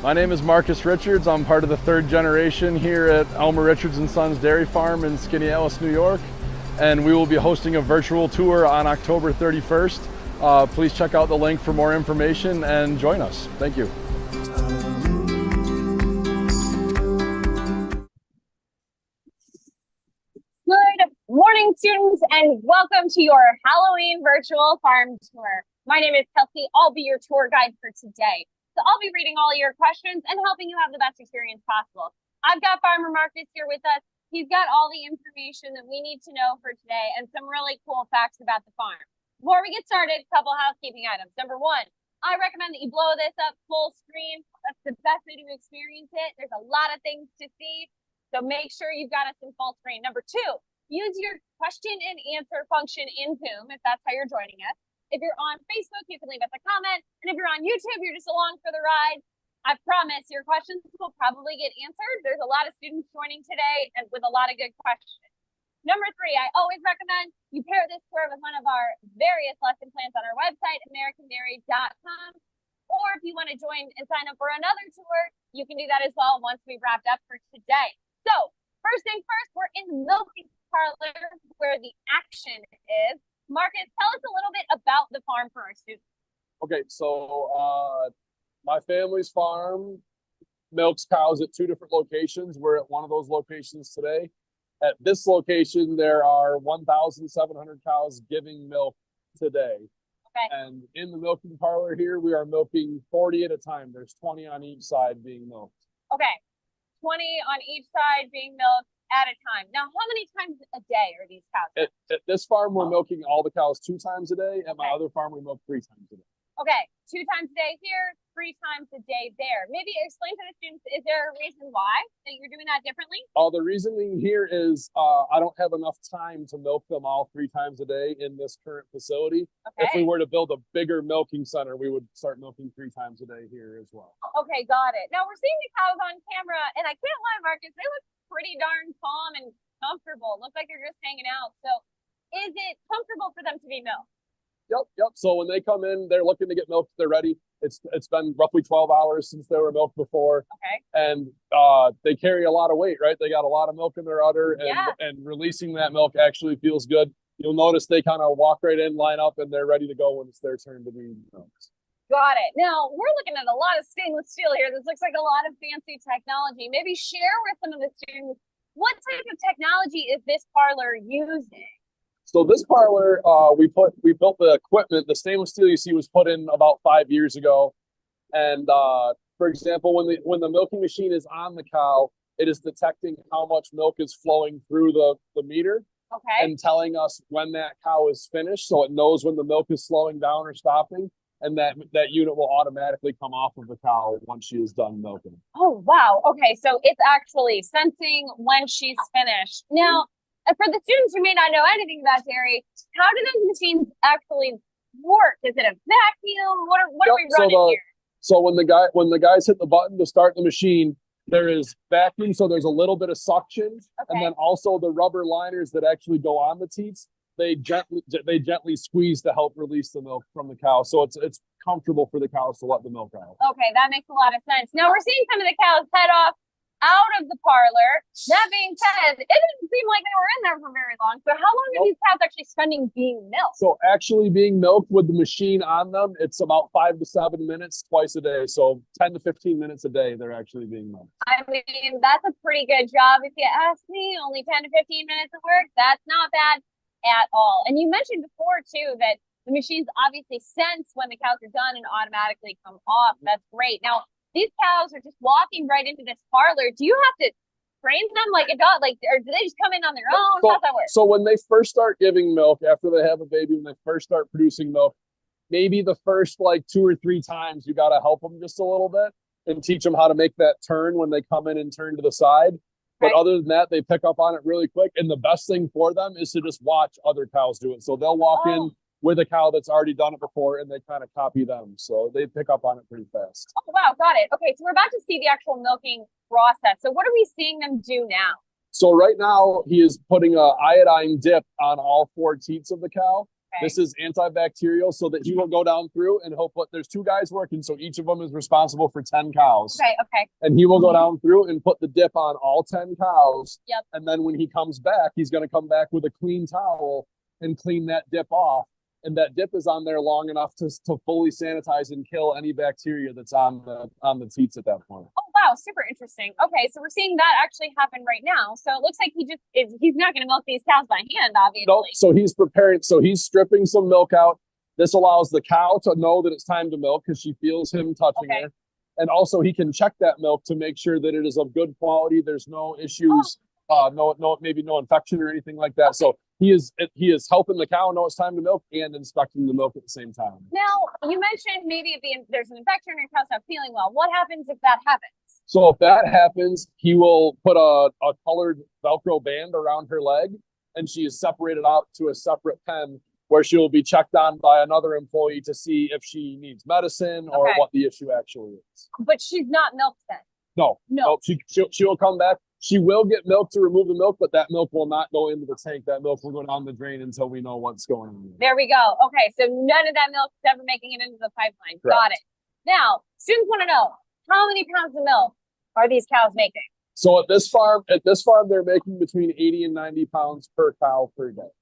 My name is Marcus Richards. I'm part of the third generation here at Elmer Richards & Sons Dairy Farm in Skaneateles, New York. And we will be hosting a virtual tour on October 31st. Please check out the link for more information and join us. Thank you. Good morning, students, and welcome to your Halloween virtual farm tour. My name is Kelsey. I'll be your tour guide for today. So I'll be reading all your questions and helping you have the best experience possible. I've got Farmer Marcus here with us. He's got all the information that we need to know for today and some really cool facts about the farm. Before we get started, a couple housekeeping items. Number one, I recommend that you blow this up full screen. That's the best way to experience it. There's a lot of things to see, so make sure you've got us in full screen. Number two, use your question and answer function in Zoom if that's how you're joining us. If you're on Facebook, you can leave us a comment. And if you're on YouTube, you're just along for the ride. I promise your questions will probably get answered. There's a lot of students joining today and with a lot of good questions. Number three, I always recommend you pair this tour with one of our various lesson plans on our website, americandairy.com. Or if you want to join and sign up for another tour, you can do that as well once we've wrapped up for today. So first thing first, we're in the milking parlor where the action is. Marcus, tell us a little bit about the farm for our students. Okay, so my family's farm milks cows at two different locations. We're at one of those locations today. At this location, there are 1,700 cows giving milk today. Okay. And in the milking parlor here, we are milking 40 at a time. There's 20 on each side being milked. Okay, 20 on each side being milked at a time. Now, how many times a day are these cows? At this farm, we're milking all the cows 2 times a day. At my other farm, we milk 3 times a day. Okay, 2 times a day here, 3 times a day there. Maybe explain to the students, is there a reason why that you're doing that differently? The reasoning here is I don't have enough time to milk them all 3 times a day in this current facility. Okay. If we were to build a bigger milking center, we would start milking 3 times a day here as well. Okay, got it. Now we're seeing the cows on camera, and I can't lie, Marcus, they look pretty darn calm and comfortable. Looks like they're just hanging out. So is it comfortable for them to be milked? Yep. So when they come in, they're looking to get milked. They're ready. It's been roughly 12 hours since they were milked before. Okay. And they carry a lot of weight, right? They got a lot of milk in their udder, and releasing that milk actually feels good. You'll notice they kind of walk right in, line up, and they're ready to go when it's their turn to be milked. Got it. Now, we're looking at a lot of stainless steel here. This looks like a lot of fancy technology. Maybe share with some of the students, what type of technology is this parlor using? So this parlor, we built the equipment. The stainless steel you see was put in about 5 years ago. And for example, when the milking machine is on the cow, it is detecting how much milk is flowing through the meter. Okay. And telling us when that cow is finished. So it knows when the milk is slowing down or stopping. And that unit will automatically come off of the cow once she is done milking. Oh, wow. Okay, so it's actually sensing when she's finished. Now, for the students who may not know anything about dairy, how do those machines actually work? Is it a vacuum? What are we running here? So when the guys hit the button to start the machine, there is vacuum, so there's a little bit of suction, and then also the rubber liners that actually go on the teats. They gently squeeze to help release the milk from the cow. So it's comfortable for the cows to let the milk out. Okay, that makes a lot of sense. Now we're seeing some of the cows head off out of the parlor. That being said, it didn't seem like they were in there for very long. So how long are these cows actually spending being milked? So actually being milked with the machine on them, it's about 5 to 7 minutes twice a day. So 10 to 15 minutes a day, they're actually being milked. I mean, that's a pretty good job. If you ask me, only 10 to 15 minutes of work, that's not bad at all. And you mentioned before too that the machines obviously sense when the cows are done and automatically come off. That's great. Now these cows are just walking right into this parlor. Do you have to train them like a dog, or do they just come in on their own? How's that work? So when they first start giving milk, after they have a baby, when they first start producing milk, maybe the first 2 or 3 times you got to help them just a little bit and teach them how to make that turn when they come in and turn to the side. But other than that, they pick up on it really quick. And the best thing for them is to just watch other cows do it. So they'll walk in with a cow that's already done it before, and they kind of copy them. So they pick up on it pretty fast. Oh, wow. Got it. Okay, so we're about to see the actual milking process. So what are we seeing them do now? So right now, he is putting a iodine dip on all 4 teats of the cow. This is antibacterial, so that he will go down through and he'll put, there's 2 guys working, so each of them is responsible for 10 cows. Okay. And he will go down through and put the dip on all 10 cows. Yep. And then when he comes back, he's going to come back with a clean towel and clean that dip off. And that dip is on there long enough to fully sanitize and kill any bacteria that's on the teats at that point. Oh wow, super interesting. Okay, so we're seeing that actually happen right now. So it looks like he's not going to milk these cows by hand, obviously. Nope. So he's preparing. So he's stripping some milk out. This allows the cow to know that it's time to milk because she feels him touching her. And also he can check that milk to make sure that it is of good quality. There's no issues, maybe no infection or anything like that. So he is helping the cow know it's time to milk and inspecting the milk at the same time. Now, you mentioned maybe if there's an infection or your cow's not feeling well. What happens if that happens? So if that happens, he will put a colored Velcro band around her leg, and she is separated out to a separate pen where she will be checked on by another employee to see if she needs medicine or what the issue actually is. But she's not milked then? No. She will come back. She will get milk to remove the milk, but that milk will not go into the tank. That milk will go down the drain until we know what's going on. There we go. Okay, so none of that milk is ever making it into the pipeline. Correct. Got it. Now, students want to know, how many pounds of milk are these cows making? So at this farm, they're making between 80 and 90 pounds per cow per day.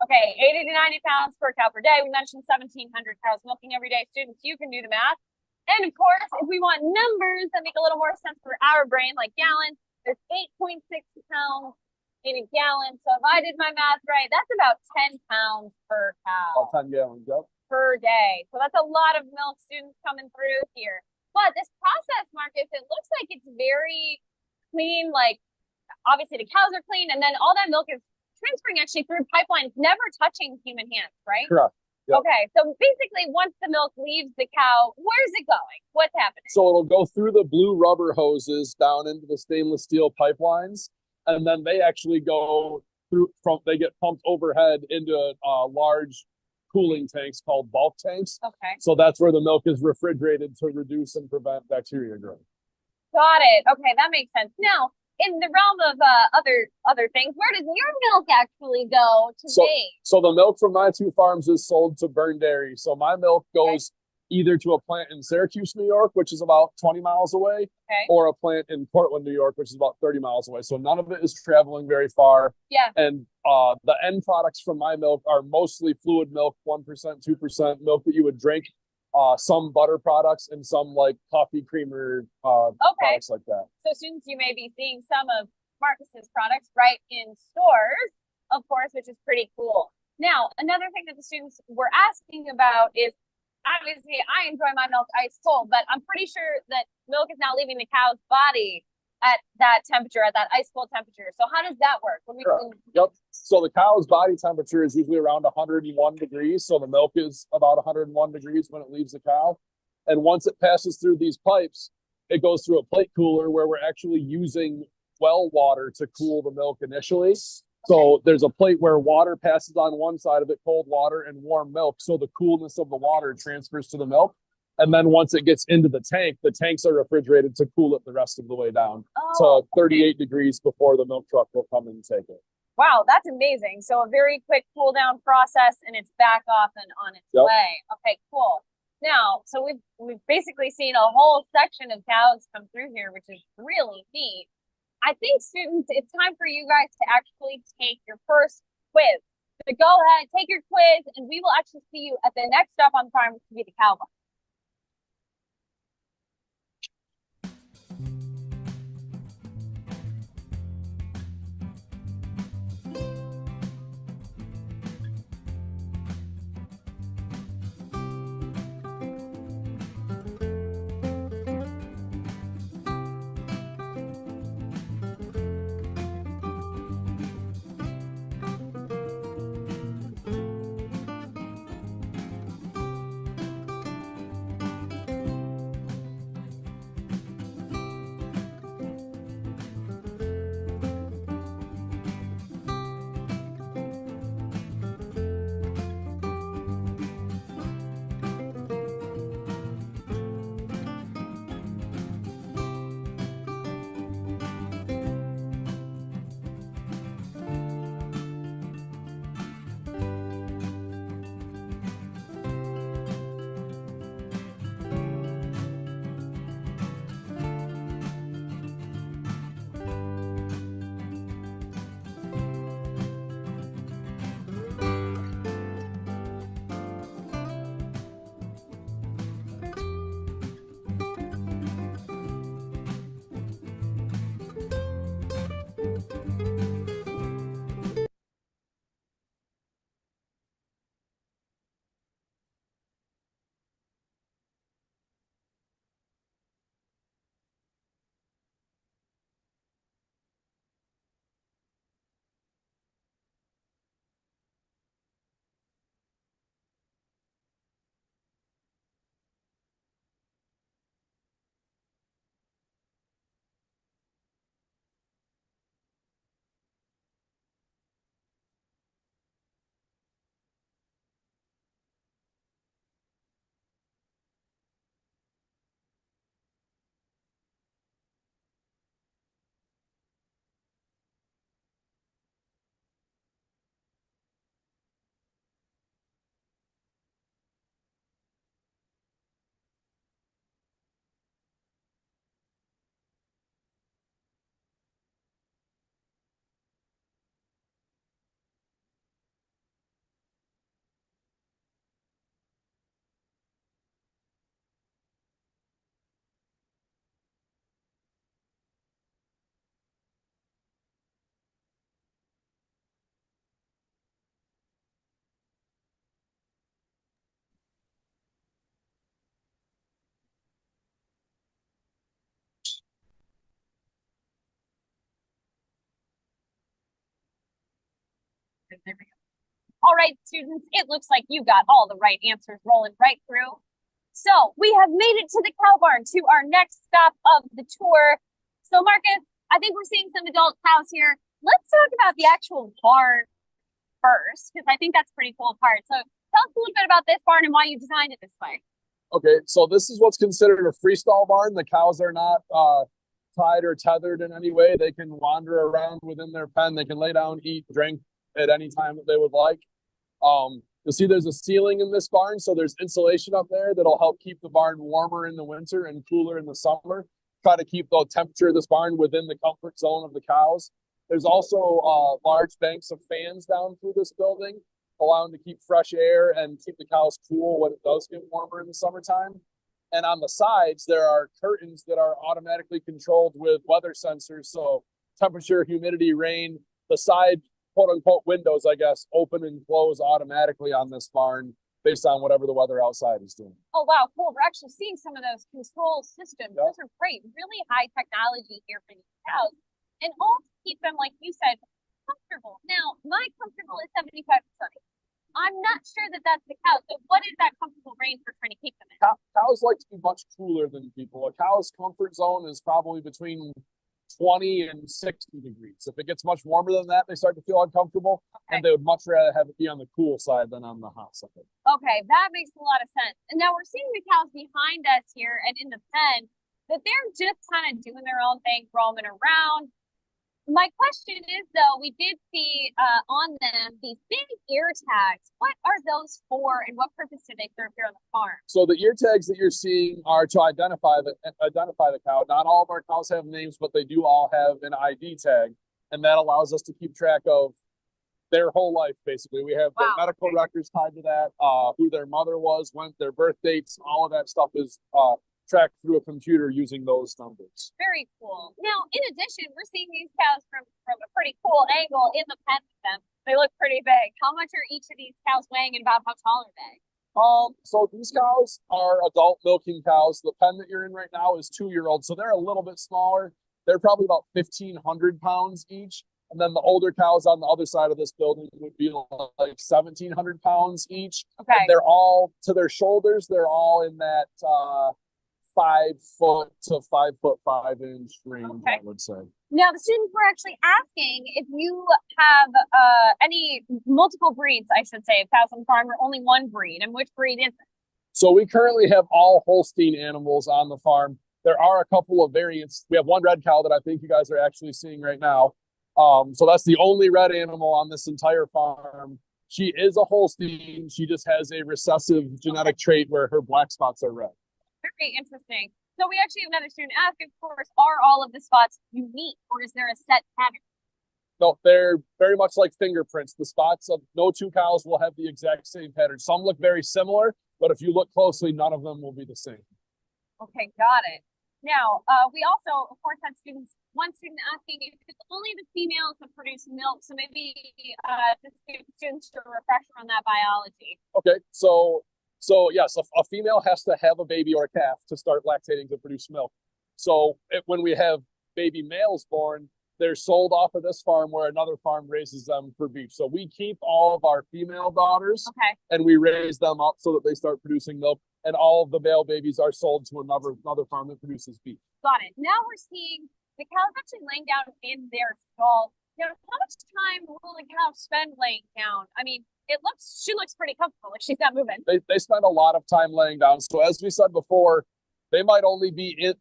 Okay, 80 to 90 pounds per cow per day. We mentioned 1,700 cows milking every day. Students, you can do the math. And of course, if we want numbers that make a little more sense for our brain, like gallons, there's 8.6 pounds in a gallon. So if I did my math right, that's about 10 pounds per cow. About 10 gallons, yep. Per day. So that's a lot of milk, students, coming through here. But this process, Marcus, it looks like it's very clean. Like, obviously the cows are clean, and then all that milk is transferring actually through pipelines, never touching human hands, right? Correct. Yep. Okay, so basically once the milk leaves the cow, where's it going? What's happening? So it'll go through the blue rubber hoses down into the stainless steel pipelines, and then they actually go through they get pumped overhead into large cooling tanks called bulk tanks. Okay. So that's where the milk is refrigerated to reduce and prevent bacteria growth. Got it. Okay, that makes sense. Now, in the realm of other things, where does your milk actually go to be? So the milk from my 2 farms is sold to Burn Dairy. So my milk goes either to a plant in Syracuse, New York, which is about 20 miles away, or a plant in Portland, New York, which is about 30 miles away. So none of it is traveling very far. Yeah. And the end products from my milk are mostly fluid milk, 1%, 2% milk that you would drink. Some butter products and some like coffee creamer products like that. So students, you may be seeing some of Marcus's products right in stores, of course, which is pretty cool. Now, another thing that the students were asking about is, obviously, I enjoy my milk ice cold, but I'm pretty sure that milk is not leaving the cow's body at that temperature, at that ice cold temperature. So how does that work? Yep. So the cow's body temperature is usually around 101 degrees. So the milk is about 101 degrees when it leaves the cow. And once it passes through these pipes, it goes through a plate cooler where we're actually using well water to cool the milk initially. So there's a plate where water passes on one side of it, cold water and warm milk. So the coolness of the water transfers to the milk. And then once it gets into the tanks are refrigerated to cool it the rest of the way down to 38 degrees before the milk truck will come and take it. Wow, that's amazing. So a very quick cool down process, and it's back off and on its way. Okay, cool. Now, so we've basically seen a whole section of cows come through here, which is really neat. I think, students, it's time for you guys to actually take your first quiz. So go ahead, take your quiz, and we will actually see you at the next stop on the farm, which will be the cow barn. There we go. All right, students, it looks like you got all the right answers rolling right through. So we have made it to the cow barn, to our next stop of the tour. So Marcus, I think we're seeing some adult cows here. Let's talk about the actual barn first, because I think that's a pretty cool part. So tell us a little bit about this barn and why you designed it this way. Okay, so this is what's considered a freestall barn. The cows are not tied or tethered in any way. They can wander around within their pen. They can lay down, eat, drink at any time that they would like. You'll see there's a ceiling in this barn, so there's insulation up there that'll help keep the barn warmer in the winter and cooler in the summer. Try to keep the temperature of this barn within the comfort zone of the cows. There's also large banks of fans down through this building, allowing to keep fresh air and keep the cows cool when it does get warmer in the summertime. And on the sides, there are curtains that are automatically controlled with weather sensors. So temperature, humidity, rain, the side quote unquote windows, I guess, open and close automatically on this barn based on whatever the weather outside is doing. Oh, wow, cool. We're actually seeing some of those control systems. Yep. Those are great. Really high technology here for these cows. And all to keep them, like you said, comfortable. Now, my comfortable is 75%. I'm not sure that that's the cow. So what is that comfortable range for trying to keep them in? Cows like to be much cooler than people. A cow's comfort zone is probably between 20 and 60 degrees. If it gets much warmer than that, they start to feel uncomfortable, and they would much rather have it be on the cool side than on the hot side. Okay, that makes a lot of sense. And now we're seeing the cows behind us here and in the pen that they're just kind of doing their own thing, roaming around. My question is, though, we did see on them these big ear tags. What are those for, and what purpose do they serve here on the farm? So the ear tags that you're seeing are to identify the cow. Not all of our cows have names, but they do all have an ID tag, and that allows us to keep track of their whole life. Basically, we have their medical records tied to that, who their mother was, when their birth dates, all of that stuff is tracked through a computer using those numbers. Very cool. Now, in addition, we're seeing these cows from a pretty cool angle in the pen with them. They look pretty big. How much are each of these cows weighing, and about how tall are they? So these cows are adult milking cows. The pen that you're in right now is 2-year-old, so they're a little bit smaller. They're probably about 1,500 pounds each. And then the older cows on the other side of this building would be like 1,700 pounds each. Okay. And they're all, to their shoulders, they're all in that 5 foot to 5'5" range, I would say. Now, the students were actually asking if you have any multiple breeds, I should say, of cows on the farm, or only one breed, and which breed is it? So we currently have all Holstein animals on the farm. There are a couple of variants. We have one red cow that I think you guys are actually seeing right now. So that's the only red animal on this entire farm. She is a Holstein. She just has a recessive genetic trait where her black spots are red. Very interesting. So we actually have another student ask, of course, are all of the spots unique, or is there a set pattern? No, they're very much like fingerprints. The spots of no two cows will have the exact same pattern. Some look very similar, but if you look closely, none of them will be the same. Okay, got it. Now, we also, of course, had one student asking if it's only the females that produce milk. So maybe just give students a refresher on that biology. Okay, so yes, a female has to have a baby or a calf to start lactating to produce milk. So when we have baby males born, they're sold off of this farm where another farm raises them for beef. So we keep all of our female daughters and we raise them up so that they start producing milk. And all of the male babies are sold to another farm that produces beef. Got it. Now we're seeing the cows actually laying down in their stall. Now, how much time will the cow spend laying down? I mean, she looks pretty comfortable if she's not moving. They spend a lot of time laying down. So as we said before, they might only be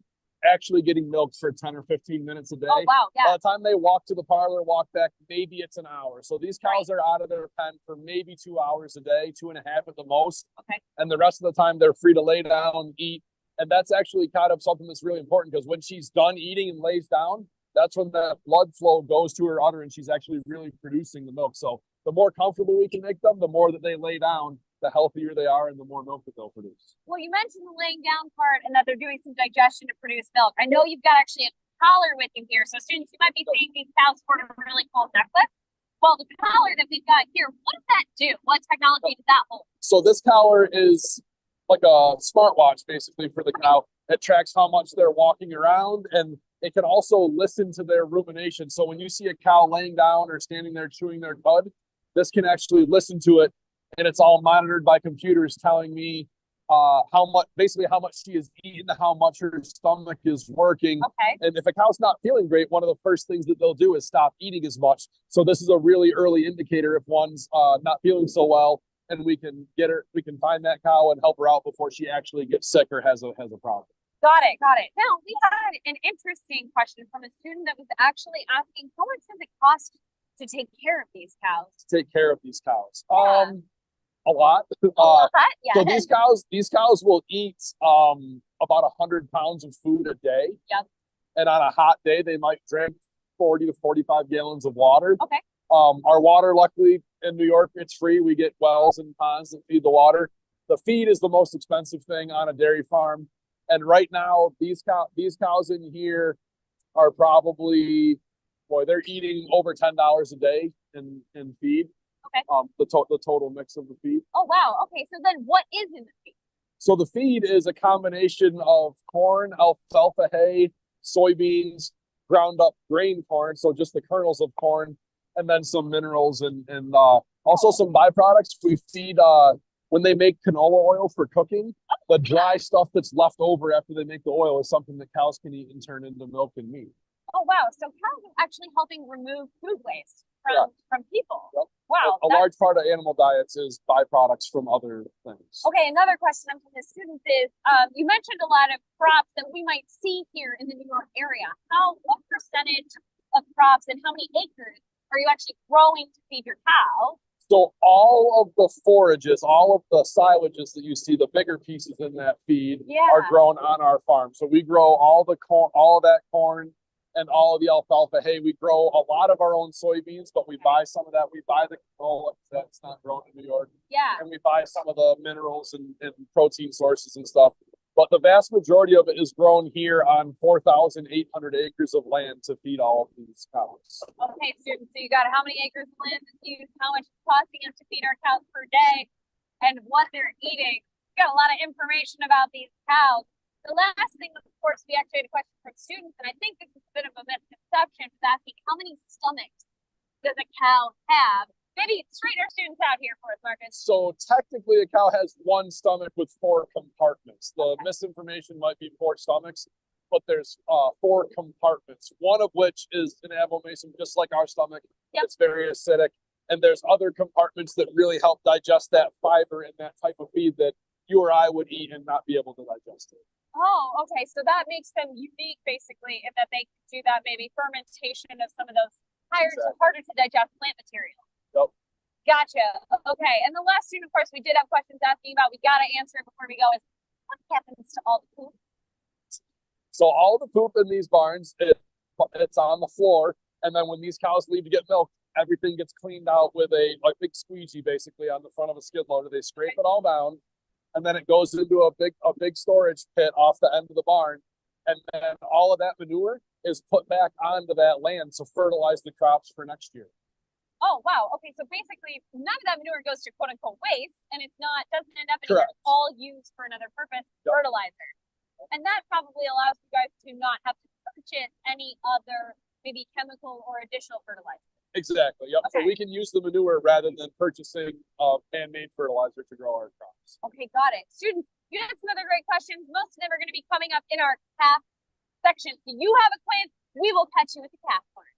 actually getting milked for 10 or 15 minutes a day. Oh, wow. Yeah. By the time they walk to the parlor, walk back, maybe it's an hour. So these cows are out of their pen for maybe 2 hours a day, 2.5 at the most. Okay. And the rest of the time they're free to lay down, eat. And that's actually kind of something that's really important, because when she's done eating and lays down, that's when the blood flow goes to her udder and she's actually really producing the milk. So the more comfortable we can make them, the more that they lay down, the healthier they are and the more milk that they'll produce. Well, you mentioned the laying down part and that they're doing some digestion to produce milk. I know you've got actually a collar with you here. So students, you might be seeing these cows sport a really cool necklace. Well, the collar that we've got here, what does that do? What technology does that hold? So this collar is like a smartwatch basically for the cow. It tracks how much they're walking around, and it can also listen to their rumination. So when you see a cow laying down or standing there chewing their cud, this can actually listen to it, and it's all monitored by computers telling me basically how much she has eaten, how much her stomach is working. Okay. And if a cow's not feeling great, one of the first things that they'll do is stop eating as much. So this is a really early indicator if one's not feeling so well, and we can find that cow and help her out before she actually gets sick or has a problem. Got it. Got it. Now, we had an interesting question from a student that was actually asking, how much does it cost to take care of these cows? Take care of these cows. Yeah. A lot. A lot? Yeah. So these cows will eat about 100 pounds of food a day. Yep. And on a hot day, they might drink 40 to 45 gallons of water. Okay. Our water, luckily in New York, it's free. We get wells and ponds that feed the water. The feed is the most expensive thing on a dairy farm. And right now, these cows in here are probably, they're eating over $10 a day in feed. Okay. The total mix of the feed. Oh, wow. Okay. So then what is in the feed? So the feed is a combination of corn, alfalfa hay, soybeans, ground up grain corn. So just the kernels of corn, and then some minerals and also some byproducts. We feed when they make canola oil for cooking, the dry stuff that's left over after they make the oil is something that cows can eat and turn into milk and meat. Oh, wow. So cows are actually helping remove food waste from people. Yep. Wow. A large part of animal diets is byproducts from other things. Okay, another question from the students is, you mentioned a lot of crops that we might see here in the New York area. What percentage of crops and how many acres are you actually growing to feed your cows? So all of the forages, all of the silages that you see, the bigger pieces in that feed are grown on our farm. So we grow all the corn, all of that corn, and all of the alfalfa hay. We grow a lot of our own soybeans, but we buy some of that. We buy the canola that's not grown in New York. Yeah. And we buy some of the minerals and protein sources and stuff. But the vast majority of it is grown here on 4,800 acres of land to feed all of these cows. Okay, students, so you got how many acres of land is used, how much it's costing us to feed our cows per day, and what they're eating. We got a lot of information about these cows. The last thing, of course, we actually had a question from students, and I think this is a bit of a misconception, is asking how many stomachs does a cow have? Maybe straighten our students out here for us, Marcus. So technically a cow has one stomach with 4 compartments. The misinformation might be 4 stomachs, but there's 4 compartments, one of which is an abomasum, just like our stomach. Yep. It's very acidic. And there's other compartments that really help digest that fiber and that type of feed that you or I would eat and not be able to digest it. Oh, okay. So that makes them unique, basically, in that they can do that maybe fermentation of some of those harder to digest plant material. Yep. Gotcha. Okay. And the last student, of course, we did have questions asking about, we got to answer it before we go, is what happens to all the poop? So all the poop in these barns, it's on the floor. And then when these cows leave to get milk, everything gets cleaned out with a big squeegee, basically, on the front of a skid loader. They scrape it all down, and then it goes into a big storage pit off the end of the barn. And then all of that manure is put back onto that land to fertilize the crops for next year. Oh, wow. Okay, so basically none of that manure goes to quote unquote waste, and doesn't end up anywhere. It's all used for another purpose, fertilizer. And that probably allows you guys to not have to purchase any other maybe chemical or additional fertilizer. Exactly. Yep. Okay. So we can use the manure rather than purchasing man-made fertilizer to grow our crops. Okay, got it. Students, you had some other great questions. Most of them are going to be coming up in our calf section. So you have a quiz, we will catch you with the calf part.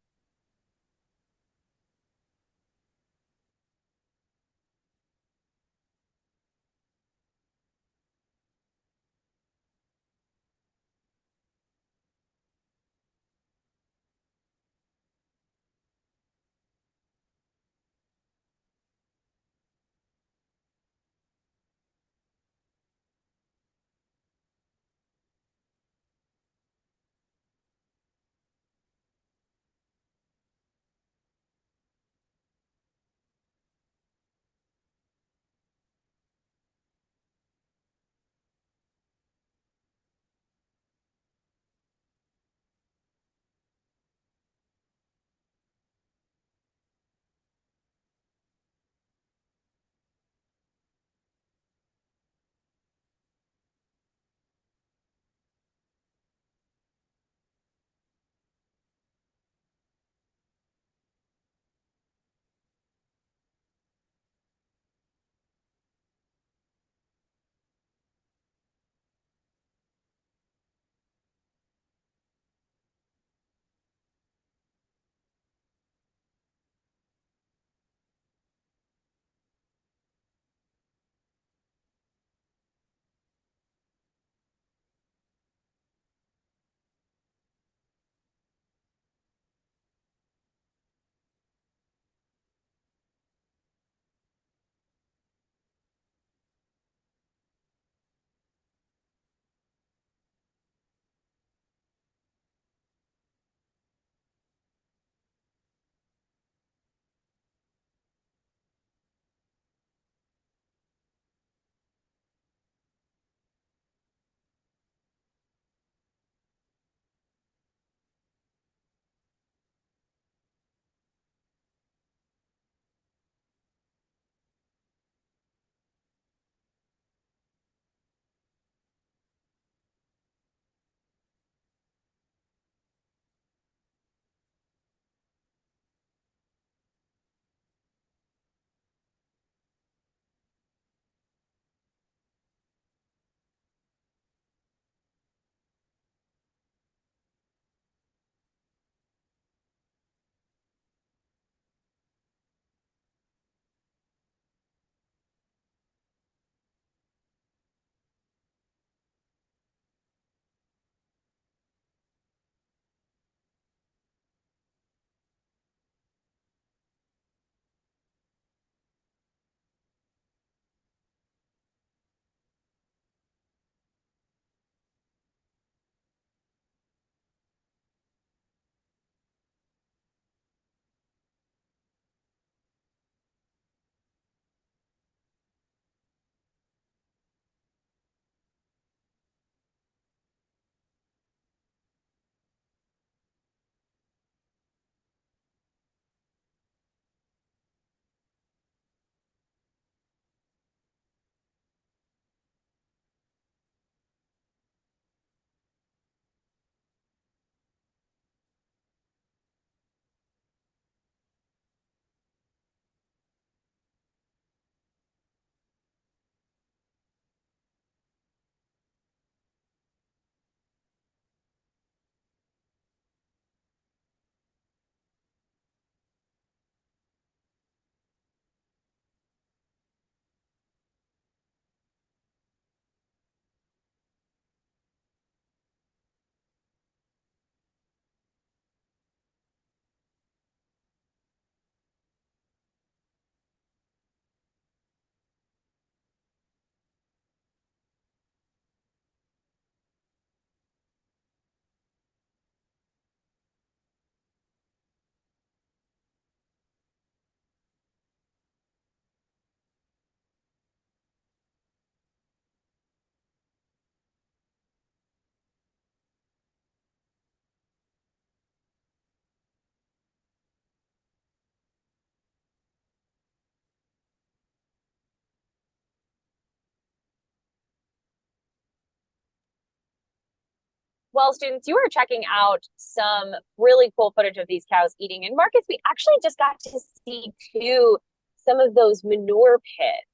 Well, students, you were checking out some really cool footage of these cows eating. And Marcus, we actually just got to see too some of those manure pits.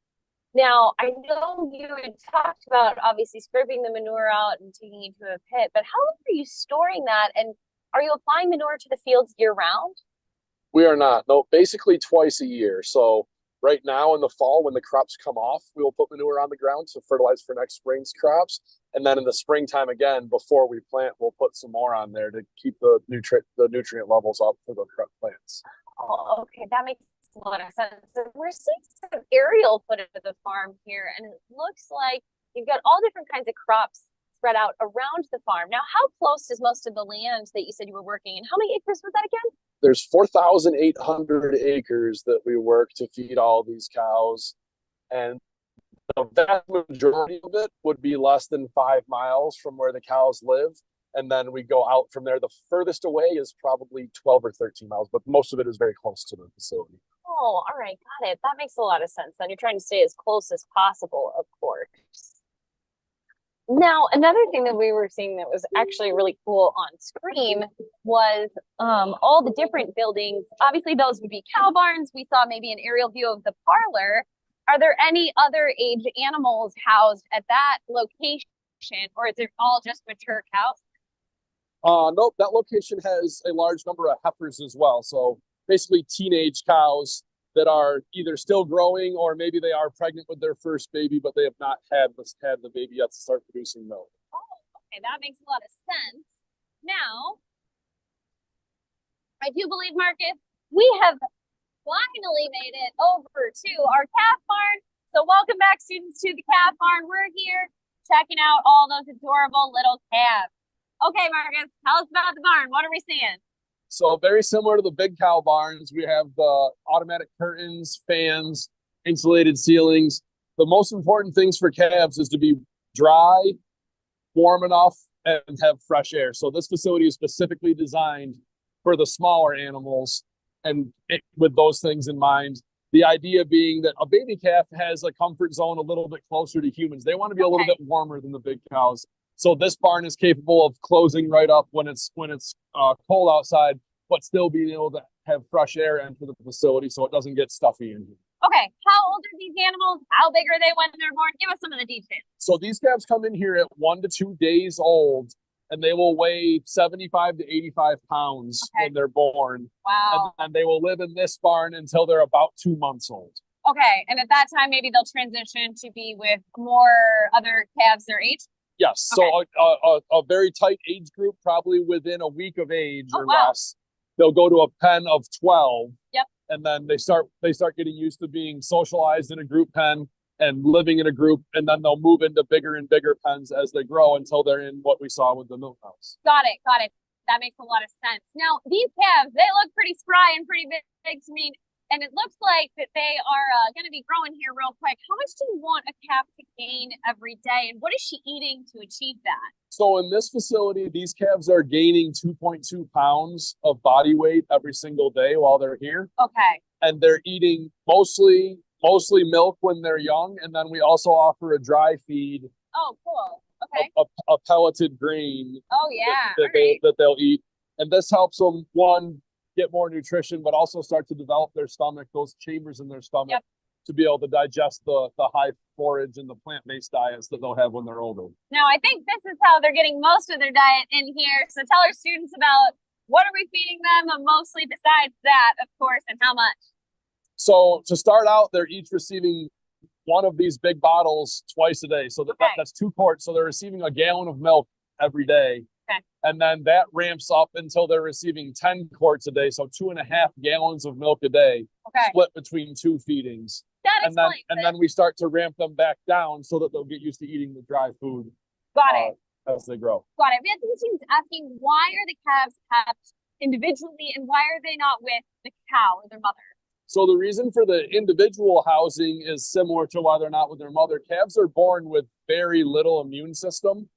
Now, I know you had talked about obviously scraping the manure out and taking it to a pit, but how long are you storing that? And are you applying manure to the fields year round? We are not. No, basically twice a year. So right now in the fall, when the crops come off, we will put manure on the ground to fertilize for next spring's crops. And then in the springtime again, before we plant, we'll put some more on there to keep the nutrient levels up for the plants. Oh, okay, that makes a lot of sense. So we're seeing some aerial footage of the farm here, and it looks like you've got all different kinds of crops spread out around the farm. Now, how close is most of the land that you said you were working in? How many acres was that again? There's 4,800 acres that we work to feed all these cows. And the vast majority of it would be less than 5 miles from where the cows live. And then we go out from there. The furthest away is probably 12 or 13 miles, but most of it is very close to the facility. Oh, all right, got it. That makes a lot of sense. Then you're trying to stay as close as possible, of course. Now, another thing that we were seeing that was actually really cool on screen was all the different buildings. Obviously, those would be cow barns. We saw maybe an aerial view of the parlor. Are there any other age animals housed at that location, or is it all just mature cows? Nope, that location has a large number of heifers as well. So basically teenage cows that are either still growing or maybe they are pregnant with their first baby, but they have not had the baby yet to start producing milk. Oh, okay, that makes a lot of sense. Now, I do believe, Marcus, we have finally made it over to our calf barn. So welcome back, students, to the calf barn. We're here checking out all those adorable little calves. Okay, Marcus, tell us about the barn. What are we seeing? So very similar to the big cow barns, we have the automatic curtains, fans, insulated ceilings. The most important things for calves is to be dry, warm enough, and have fresh air. So this facility is specifically designed for the smaller animals, and with those things in mind. The idea being that a baby calf has a comfort zone a little bit closer to humans. They want to be a little bit warmer than the big cows. So this barn is capable of closing right up when it's cold outside, but still being able to have fresh air enter the facility so it doesn't get stuffy in here. Okay, how old are these animals? How big are they when they're born? Give us some of the details. So these calves come in here at 1 to 2 days old, and they will weigh 75 to 85 pounds when they're born. Wow. And they will live in this barn until they're about 2 months old. Okay, and at that time, maybe they'll transition to be with more other calves their age? Yes, so a very tight age group, probably within a week of age or less, they'll go to a pen of 12. Yep. And then they start getting used to being socialized in a group pen and living in a group, and then they'll move into bigger and bigger pens as they grow until they're in what we saw with the milk house. Got it. That makes a lot of sense. Now, these calves, they look pretty spry and pretty big to me. And it looks like that they are going to be growing here real quick. How much do you want a calf to gain every day? And what is she eating to achieve that? So in this facility, these calves are gaining 2.2 pounds of body weight every single day while they're here. Okay. And they're eating mostly milk when they're young. And then we also offer a dry feed. Oh, cool. Okay. A pelleted grain. Oh, yeah. That they'll eat. And this helps them, one, get more nutrition, but also start to develop their stomach, those chambers in their stomach, to be able to digest the high forage and the plant-based diets that they'll have when they're older. Now, I think this is how they're getting most of their diet in here. So tell our students about what are we feeding them, and mostly besides that, of course, and how much. So to start out, they're each receiving one of these big bottles twice a day. So that's 2 quarts. So they're receiving a gallon of milk every day. Okay. And then that ramps up until they're receiving 10 quarts a day. So 2.5 gallons of milk a day, split between 2 feedings. That explains it. And then we start to ramp them back down so that they'll get used to eating the dry food. Got it. As they grow. Got it. We had some students asking, why are the calves kept individually and why are they not with the cow or their mother? So the reason for the individual housing is similar to why they're not with their mother. Calves are born with very little immune system,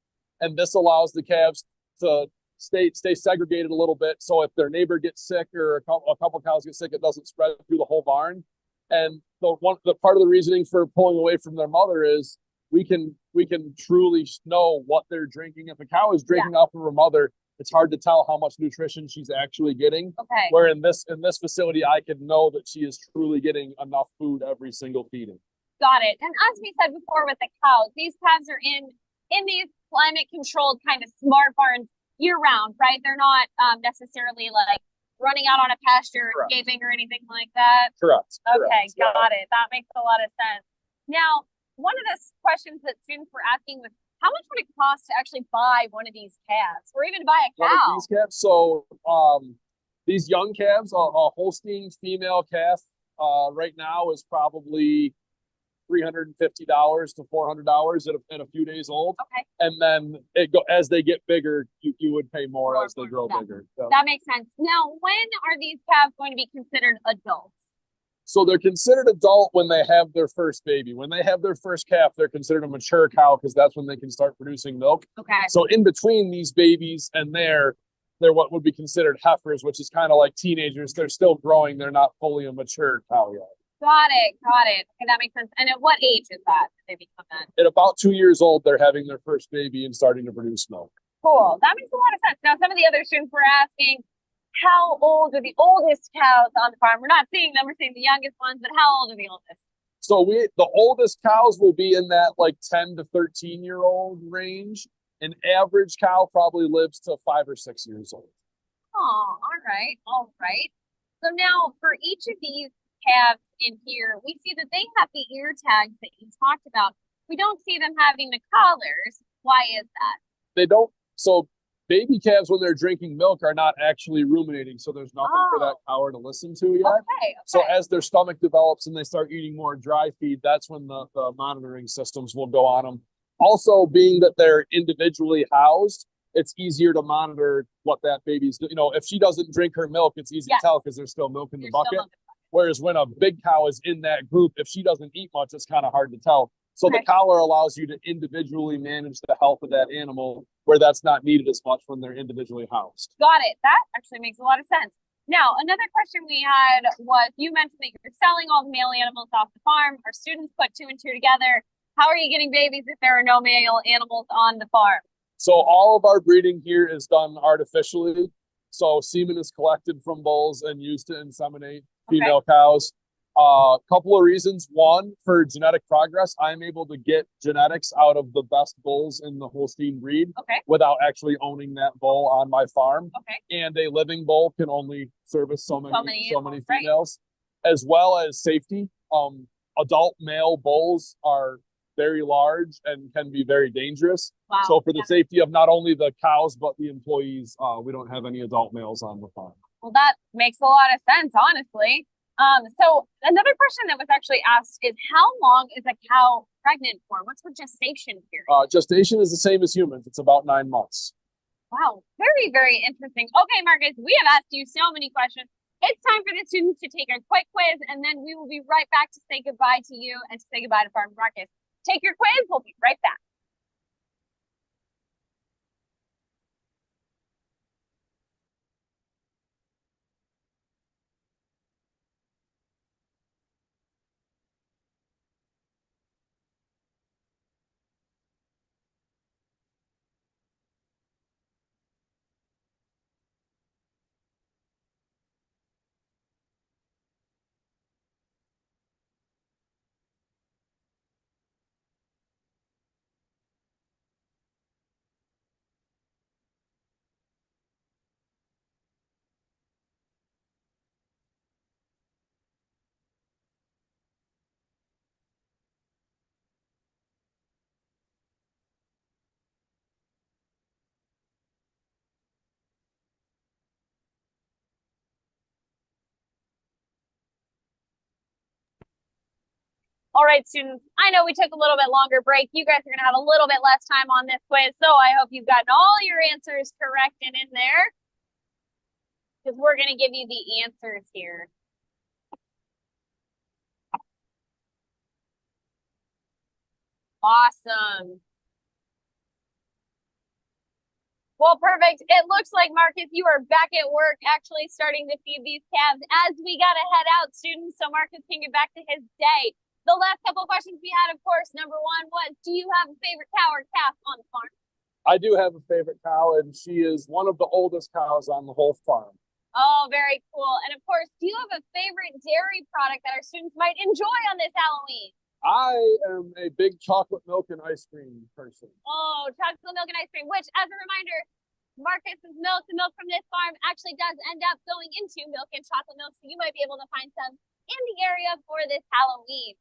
and this allows the calves to stay segregated a little bit. So if their neighbor gets sick or a couple cows get sick, it doesn't spread through the whole barn. And the part of the reasoning for pulling away from their mother is we can truly know what they're drinking. If a cow is drinking off of her mother, it's hard to tell how much nutrition she's actually getting. Okay. Where in this facility, I can know that she is truly getting enough food every single feeding. Got it. And as we said before with the cows, these calves are in these climate controlled kind of smart barns year round, right? They're not necessarily like running out on a pasture, escaping or anything like that. Correct. Okay, got it. That makes a lot of sense. Now, one of the questions that students were asking was, how much would it cost to actually buy one of these calves, or even to buy a cow? One of these calves. So, these young calves, a Holstein female calf, right now is probably $350 to $400 at a few days old. Okay. And then as they get bigger, you would pay more as they grow bigger. So. That makes sense. Now, when are these calves going to be considered adults? So they're considered adult when they have their first baby. When they have their first calf, they're considered a mature cow because that's when they can start producing milk. Okay. So in between these babies and they're what would be considered heifers, which is kind of like teenagers. They're still growing. They're not fully a mature cow yet. Got it. Okay, that makes sense. And at what age is that they become that? At about 2 years old, they're having their first baby and starting to produce milk. Cool. That makes a lot of sense. Now, some of the other students were asking, how old are the oldest cows on the farm? We're not seeing them, we're seeing the youngest ones, but how old are the oldest? So the oldest cows will be in that like 10 to 13-year-old range. An average cow probably lives to 5 or 6 years old. Oh, all right. So now for each of these calves in here, we see that they have the ear tags that you talked about. We don't see them having the collars. Why is that? They don't. So baby calves, when they're drinking milk, are not actually ruminating. So there's nothing for that cow to listen to yet. Okay. So as their stomach develops and they start eating more dry feed, that's when the monitoring systems will go on them. Also, being that they're individually housed, it's easier to monitor what that baby's doing. If she doesn't drink her milk, it's easy to tell because there's still milk in the bucket. Whereas when a big cow is in that group, if she doesn't eat much, it's kind of hard to tell. So the collar allows you to individually manage the health of that animal where that's not needed as much when they're individually housed. Got it. That actually makes a lot of sense. Now, another question we had was, you mentioned that you're selling all the male animals off the farm. Our students put 2 and 2 together. How are you getting babies if there are no male animals on the farm? So all of our breeding here is done artificially. So semen is collected from bulls and used to inseminate female cows. Couple of reasons. One, for genetic progress, I'm able to get genetics out of the best bulls in the Holstein breed without actually owning that bull on my farm. And a living bull can only service so many females, as well as safety. Adult male bulls are very large and can be very dangerous. Wow. So for the safety of not only the cows, but the employees, we don't have any adult males on the farm. Well, that makes a lot of sense, honestly. So another question that was actually asked is, how long is a cow pregnant for? What's her gestation period? Gestation is the same as humans. It's about 9 months. Wow. Very, very interesting. Okay, Marcus, we have asked you so many questions. It's time for the students to take a quick quiz, and then we will be right back to say goodbye to you and to say goodbye to Farmer Marcus. Take your quiz. We'll be right back. All right, students, I know we took a little bit longer break. You guys are going to have a little bit less time on this quiz, so I hope you've gotten all your answers correct and in there, because we're going to give you the answers here. Awesome. Well, perfect. It looks like, Marcus, you are back at work actually starting to feed these calves as we got to head out, students, so Marcus can get back to his day. The last couple of questions we had, of course, number one was, do you have a favorite cow or calf on the farm? I do have a favorite cow, and she is one of the oldest cows on the whole farm. Oh, very cool. And of course, do you have a favorite dairy product that our students might enjoy on this Halloween? I am a big chocolate milk and ice cream person. Oh, chocolate milk and ice cream, which, as a reminder, Marcus's milk, the milk from this farm, actually does end up going into milk and chocolate milk, so you might be able to find some in the area for this Halloween.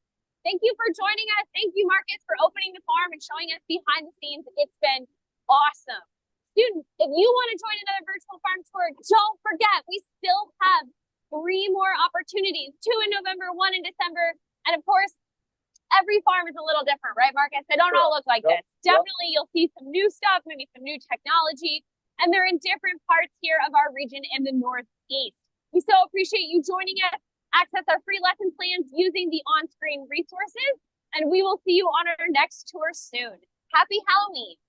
Thank you for joining us. Thank you, Marcus, for opening the farm and showing us behind the scenes. It's been awesome. Students, if you want to join another virtual farm tour, don't forget, we still have 3 more opportunities, 2 in November, 1 in December, and of course, every farm is a little different, right, Marcus? They don't all look like this. Definitely, you'll see some new stuff, maybe some new technology, and they're in different parts here of our region in the Northeast. We so appreciate you joining us. Access our free lesson plans using the on-screen resources, and we will see you on our next tour soon. Happy Halloween.